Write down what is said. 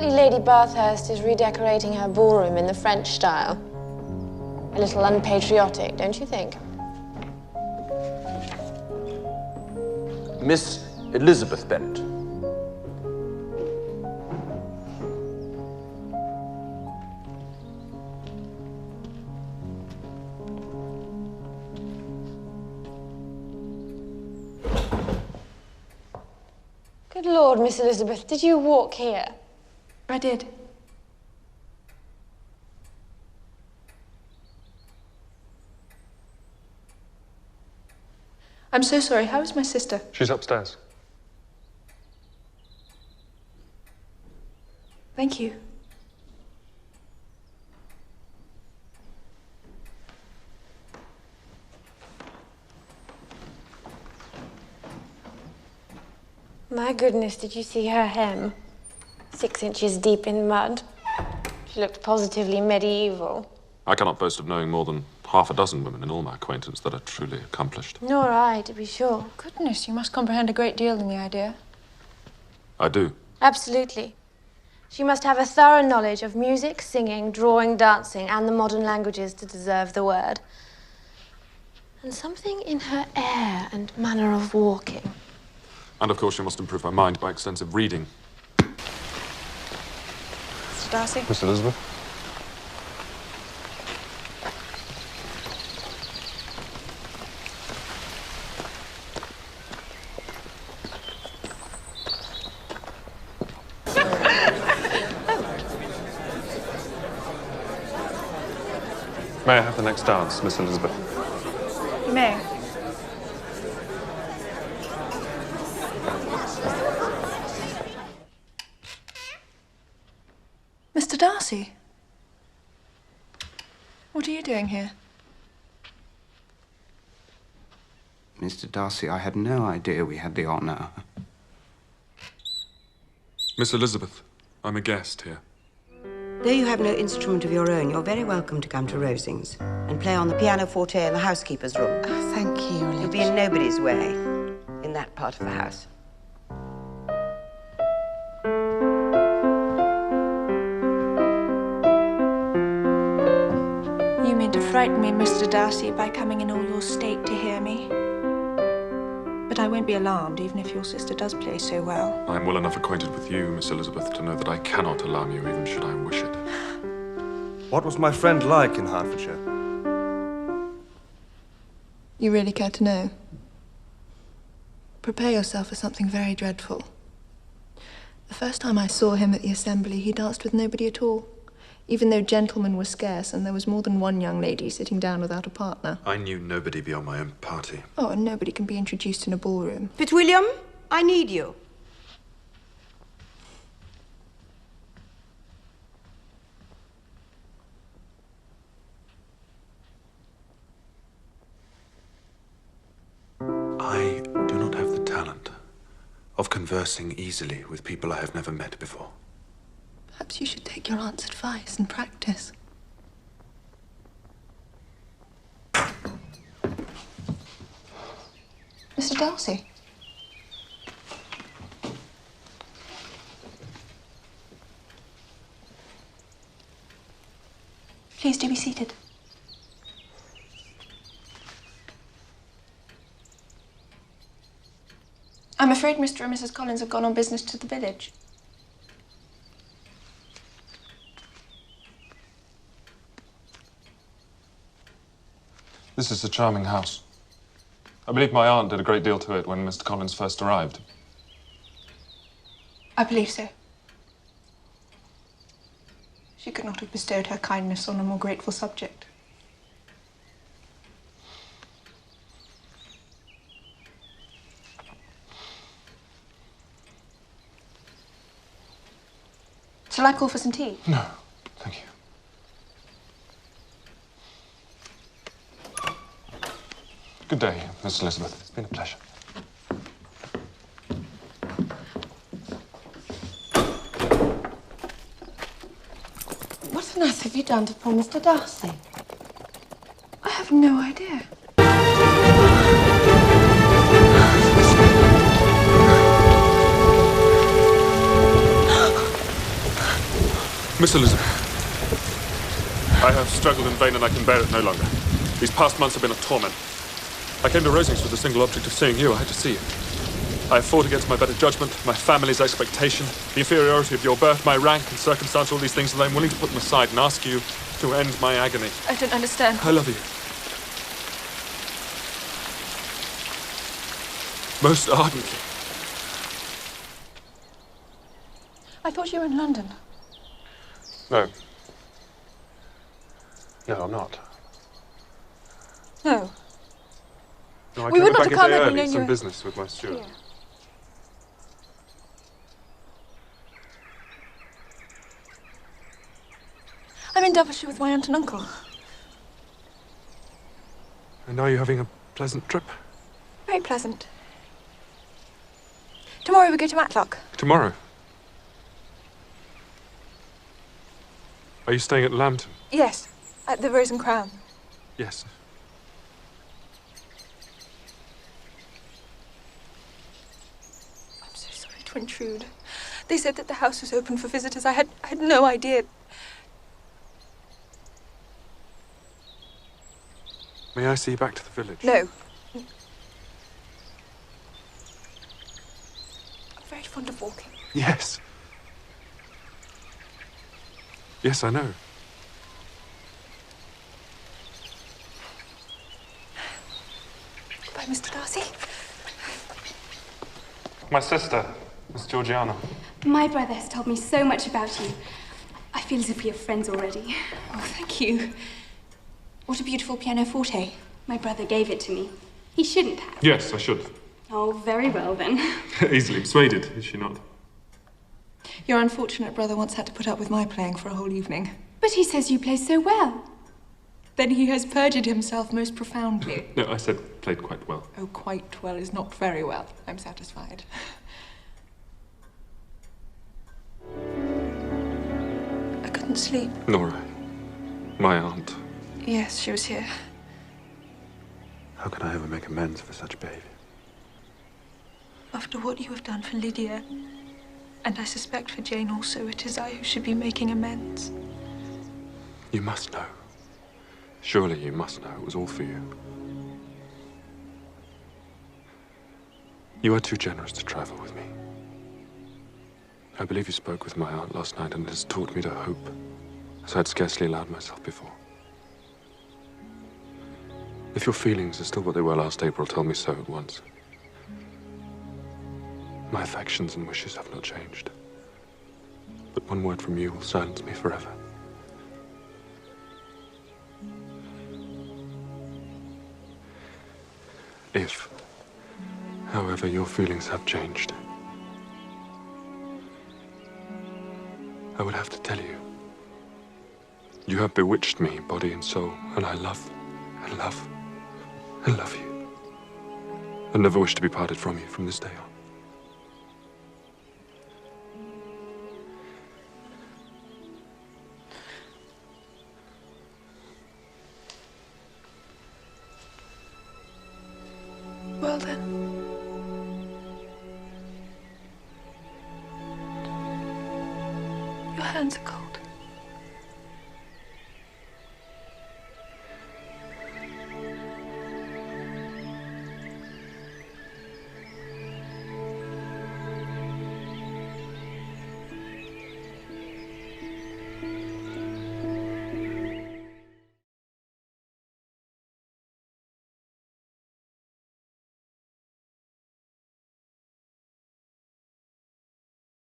Apparently Lady Bathurst is redecorating her ballroom in the French style. A little unpatriotic, don't you think? Miss Elizabeth Bennet. Good Lord, Miss Elizabeth, did you walk here? I did. I'm so sorry. How is my sister? She's upstairs. Thank you. My goodness, did you see her hem? 6 inches deep in mud. She looked positively medieval. I cannot boast of knowing more than half a dozen women in all my acquaintance that are truly accomplished. Nor I, to be sure. Goodness, you must comprehend a great deal in the idea. I do. Absolutely. She must have a thorough knowledge of music, singing, drawing, dancing, and the modern languages to deserve the word. And something in her air and manner of walking. And of course, she must improve her mind by extensive reading. Mr. Darcy? Miss Elizabeth? May I have the next dance, Miss Elizabeth? You may. Mr. Darcy? What are you doing here? Mr. Darcy, I had no idea we had the honour. Miss Elizabeth, I'm a guest here. Though you have no instrument of your own, you're very welcome to come to Rosings and play on the pianoforte in the housekeeper's room. Oh, thank you, Your You'll be in nobody's way in that part of the house. You mean to frighten me, Mr. Darcy, by coming in all your state to hear me? But I won't be alarmed, even if your sister does play so well. I'm well enough acquainted with you, Miss Elizabeth, to know that I cannot alarm you, even should I wish it. What was my friend like in Hertfordshire? You really care to know? Prepare yourself for something very dreadful. The first time I saw him at the assembly, he danced with nobody at all. Even though gentlemen were scarce and there was more than one young lady sitting down without a partner. I knew nobody beyond my own party. Oh, and nobody can be introduced in a ballroom. Fitzwilliam, I need you. I do not have the talent of conversing easily with people I have never met before. Perhaps you should take your aunt's advice and practice. Mr. Darcy? Please do be seated. I'm afraid Mr. and Mrs. Collins have gone on business to the village. This is a charming house. I believe my aunt did a great deal to it when Mr. Collins first arrived. I believe so. She could not have bestowed her kindness on a more grateful subject. Shall I call for some tea? No, thank you. Good day, Miss Elizabeth. It's been a pleasure. What on earth have you done to poor Mr. Darcy? I have no idea. Miss Elizabeth, I have struggled in vain and I can bear it no longer. These past months have been a torment. I came to Rosings with the single object of seeing you. I had to see you. I have fought against my better judgment, my family's expectation, the inferiority of your birth, my rank and circumstance, all these things, and I'm willing to put them aside and ask you to end my agony. I don't understand. I love you. Most ardently. I thought you were in London. No. No, I'm not. No. No, I We came would not back have come a day had we early, known some you. business with my steward. Yeah. I'm in Derbyshire with my aunt and uncle. And are you having a pleasant trip? Very pleasant. Tomorrow we go to Matlock. Tomorrow? Are you staying at Lambton? Yes, at the Rose and Crown. Yes. I'm so sorry to intrude. They said that the house was open for visitors. I had no idea. May I see you back to the village? No. I'm very fond of walking. Yes. Yes, I know. Goodbye, Mr Darcy. My sister, Miss Georgiana. My brother has told me so much about you. I feel as if we are friends already. Oh, thank you. What a beautiful pianoforte. My brother gave it to me. He shouldn't have. Yes, I should. Oh, very well then. Easily persuaded, is she not? Your unfortunate brother once had to put up with my playing for a whole evening. But he says you play so well. Then he has perjured himself most profoundly. No, I said played quite well. Oh, quite well is not very well. I'm satisfied. I couldn't sleep. Nor I. My aunt. Yes, she was here. How can I ever make amends for such behaviour? After what you have done for Lydia, and I suspect for Jane also, it is I who should be making amends. You must know. Surely you must know it was all for you. You are too generous to travel with me. I believe you spoke with my aunt last night and it has taught me to hope, as I had scarcely allowed myself before. If your feelings are still what they were last April, tell me so at once. My affections and wishes have not changed. But one word from you will silence me forever. If, however, your feelings have changed, I would have to tell you. You have bewitched me, body and soul, and I love and love and love you. And never wish to be parted from you from this day on. Well then. Your hands are cold.